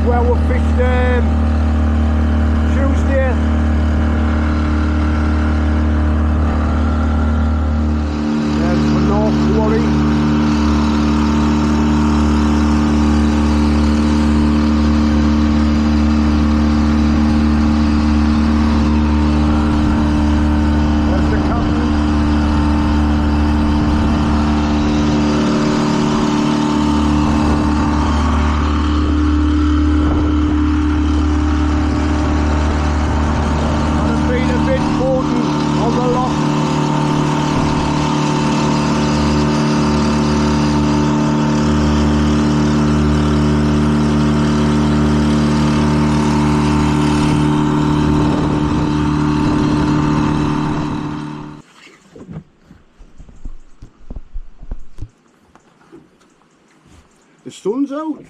where we fished Tuesday. There's the North Quarry. The sun's out.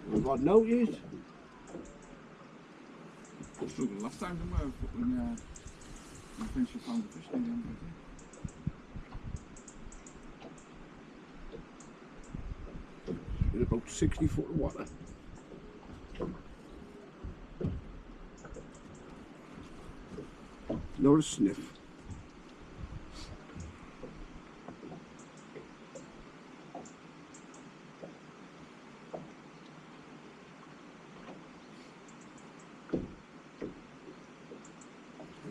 We've had notice. I struggled last time, didn't we? When Fincher found the fish in the end, In about 60 foot of water. Not a sniff.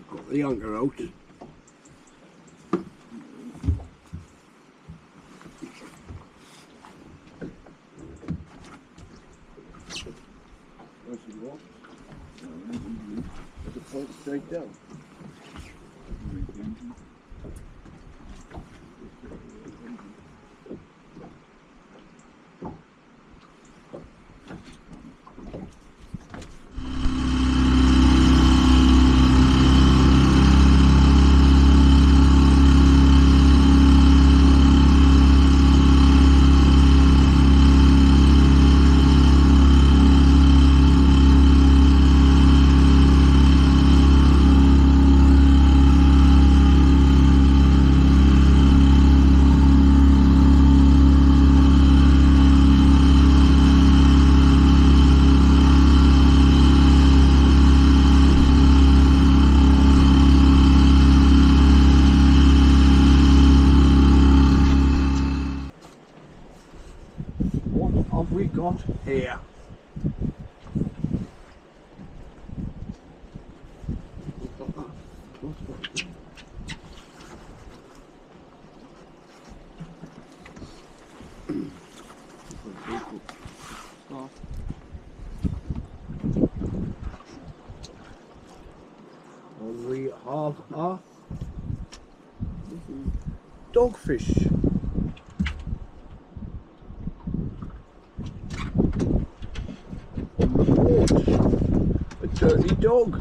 Got the anchor out. Where's the rock? There's a point straight down. What have we got here? And we have a dogfish. A dirty dog.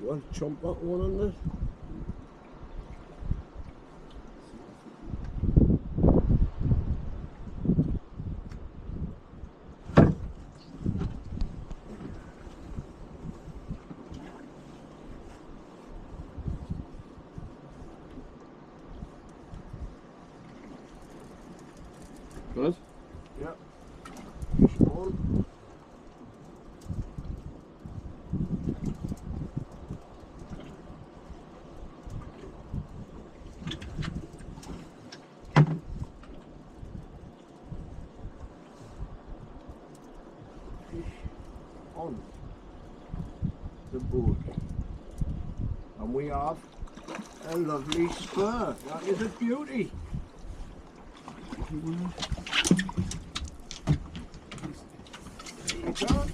Well, chomp that one on there. Good? Yeah. Fish on. Fish on the board. And we have a lovely spur. That is a beauty. There you go.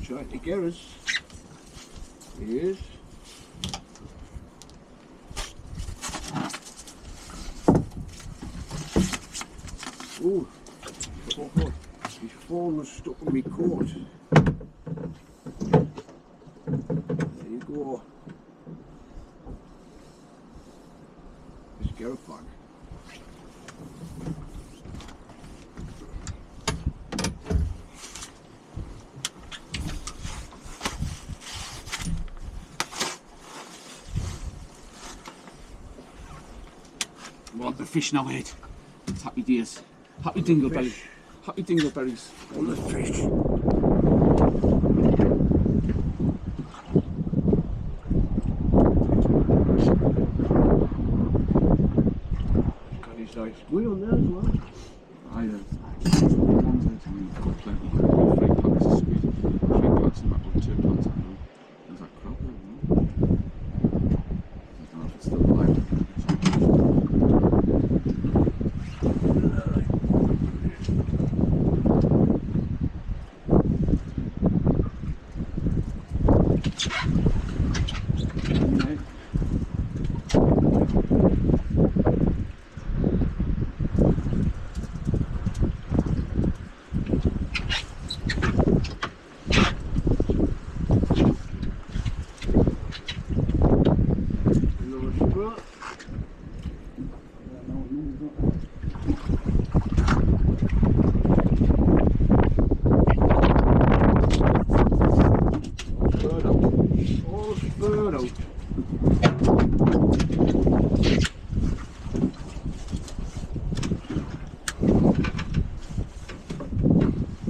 Trying to get us. He is. Ooh. His phone was stuck in my coat. There you go. Just get it back. Want the fish now, Ed. It's happy days. Happy dingleberries. Fish. Happy dingleberries. On the fish. Got his nice squid on there as well. I ones out and we've got plenty. 3 packs of squid, 3 packs and about 2 packs. There's that crab there, you know? I don't know if it's still alive.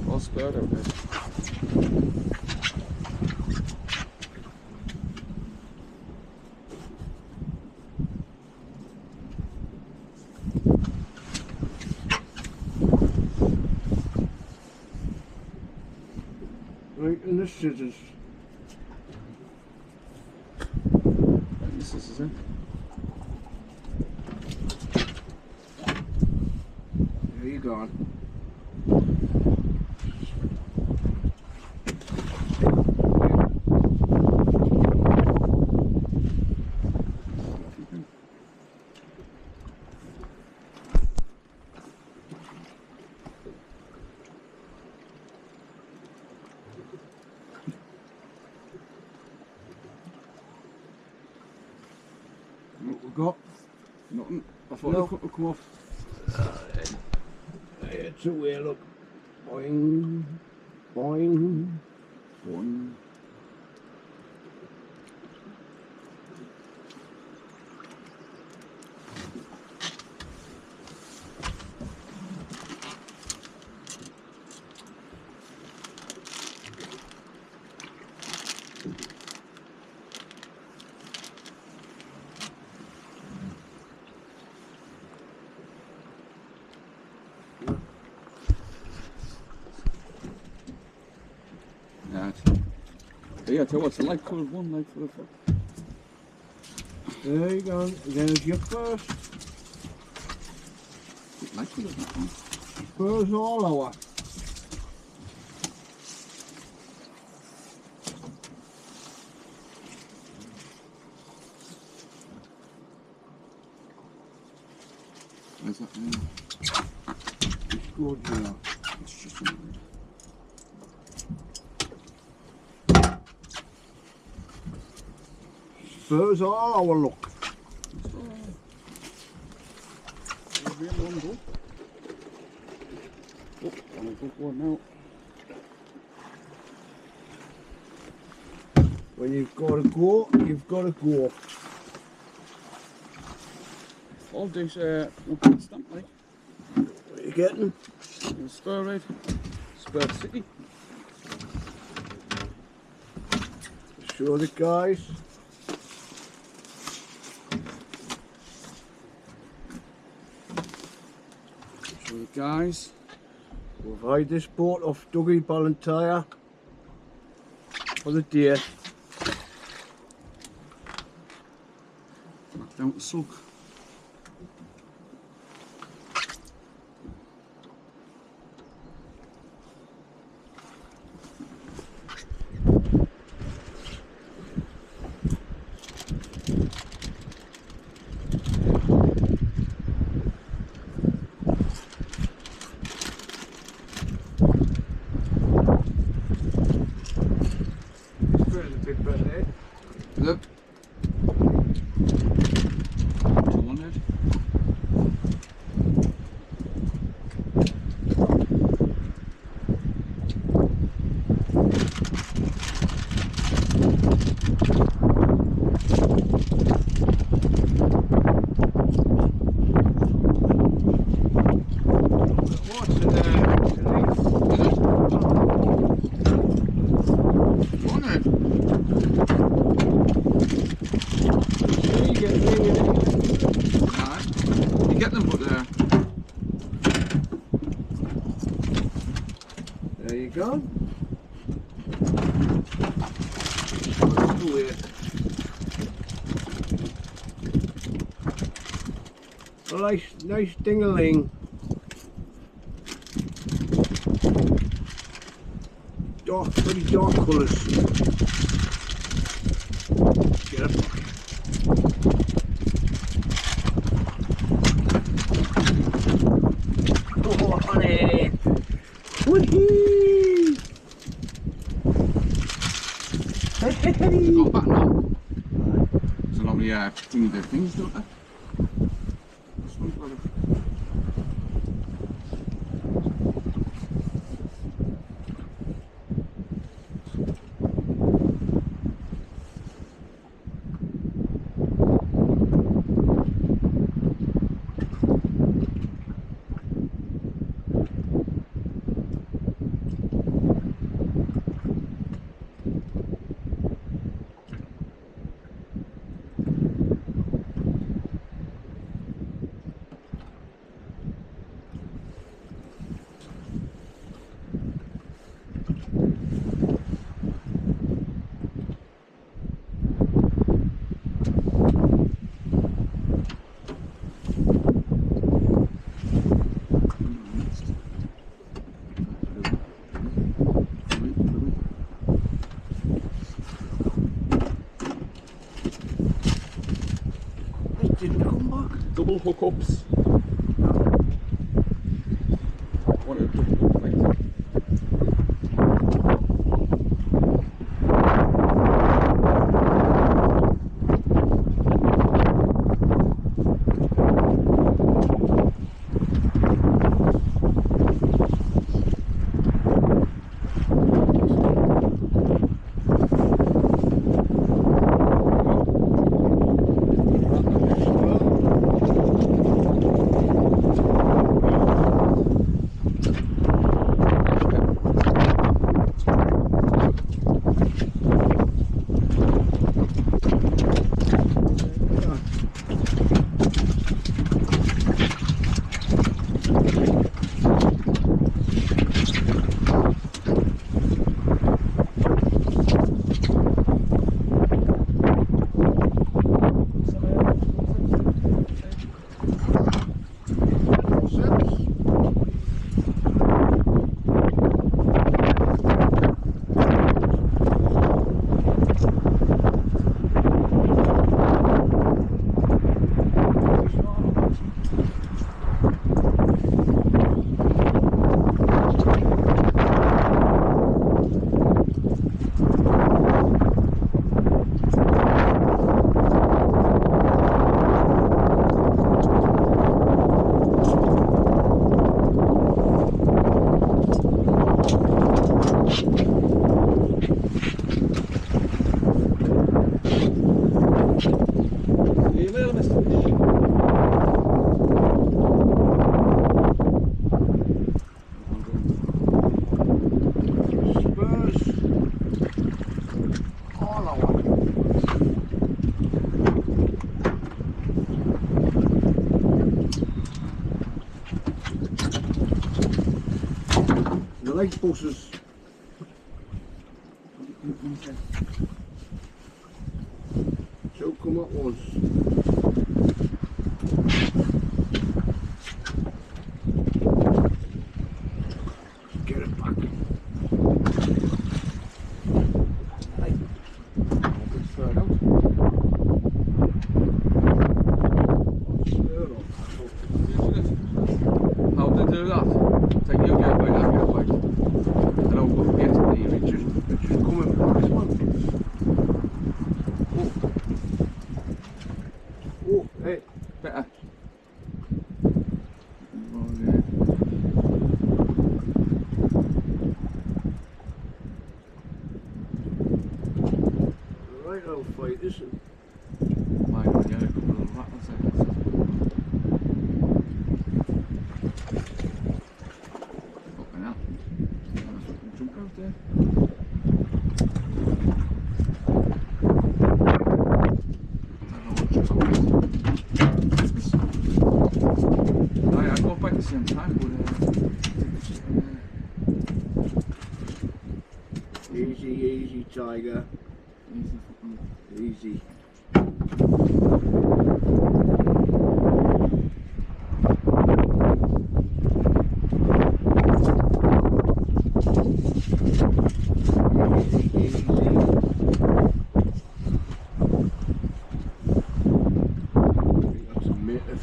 All spurred out there. Right, and the scissors. This is it. There you go. What we got? Nothing. I thought No. the cut would come off. It's a way, look. Boing, boing. One. Yeah. Yeah, tell you what, it's a light coloured one, like for the fuck. There you go. There's your first. Light coloured that one. Spurs all over. Where's that now? It's good, you know. It's just a Spurs all over, look. one go. Oh, I'm a good one now. When you've got to go, you've got to go. All this one stamp like. What are you getting? Spur Red. Spur City. Show the guys. Show the guys. We've hired this boat off Dougie Ballantyre for the day. Back down to Sulk. Oh, it's an eighth. Is it? Go on then. See, you get ringing in. Alright. You get them, but There you go. Do it. A nice ding-a-ling. Pretty dark colours. Get up. Oh, honey. Whee! Hey, hey, hey. Go back now. So normally, thingy do things, don't they? This one's got a... Didn't come back. Double hookups. One of the double hookups. Light buses. So come at once. Get it back. How they do that? Take you get away, I get away. And I'll go get to the It's just coming back, man. Oh, hey. better. Right, I'll fight this. Mine on the other couple of rattles. there. I go back at the same time, but Easy, easy, tiger. Easy.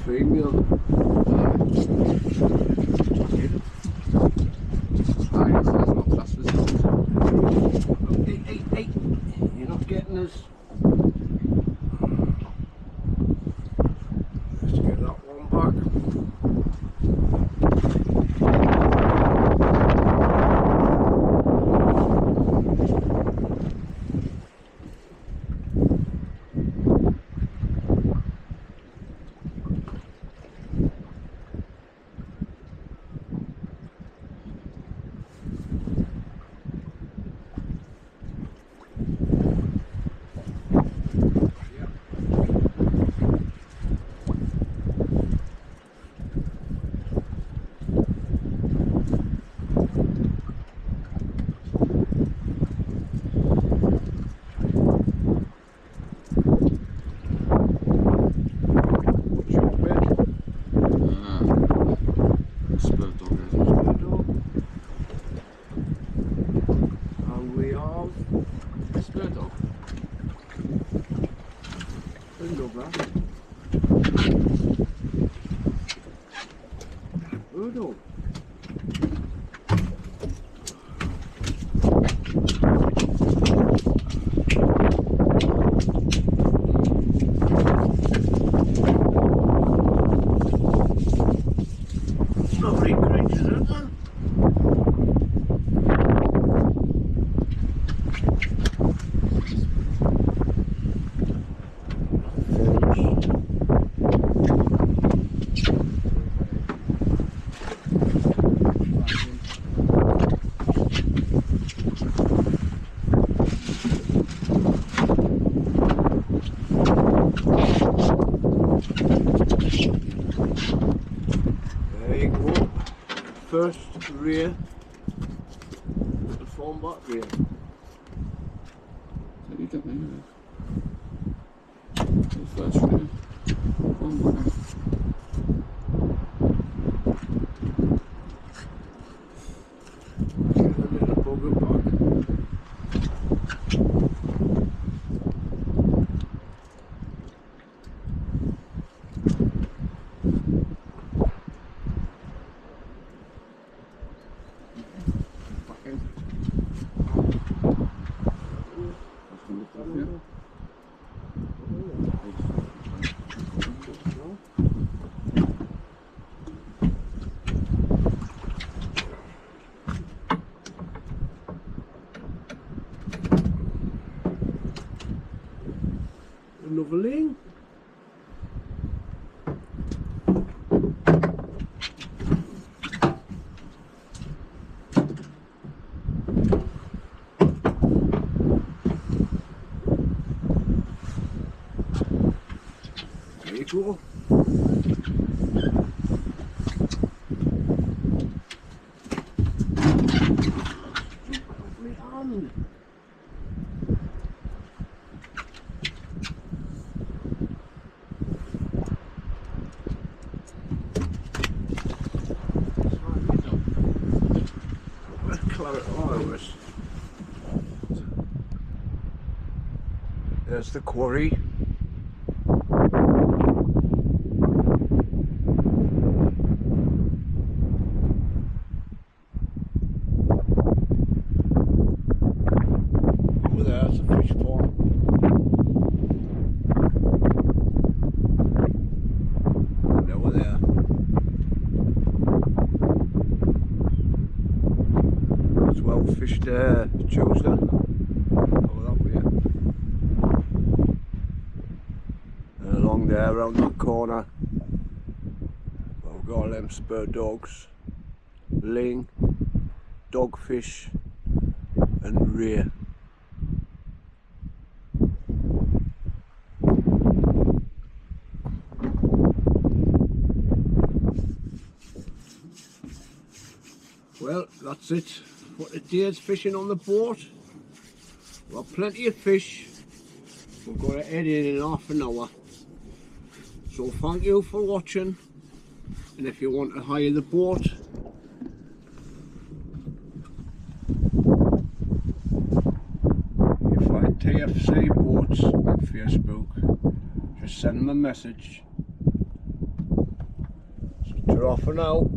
Female. Hey, you're not getting us. Let's get that one back. Udo. Lovely creatures, aren't they? There you go. First rear, the phone back rear. So you got me anyway. The first rear. Phone back. Get a little bugger back. Another lane. There you go. Lovely hand. There's the quarry. Over there's the fish pond. And over there. It's well fished Tuesday. Over that way. And along there, around that corner, we've got all them spur dogs, ling, dogfish, and rear. Well, that's it for today's fishing on the boat. We've got plenty of fish. We've got to head in half an hour. So thank you for watching, and if you want to hire the boat, you find TFC Boats on Facebook. Just send them a message. So ta-ra for now.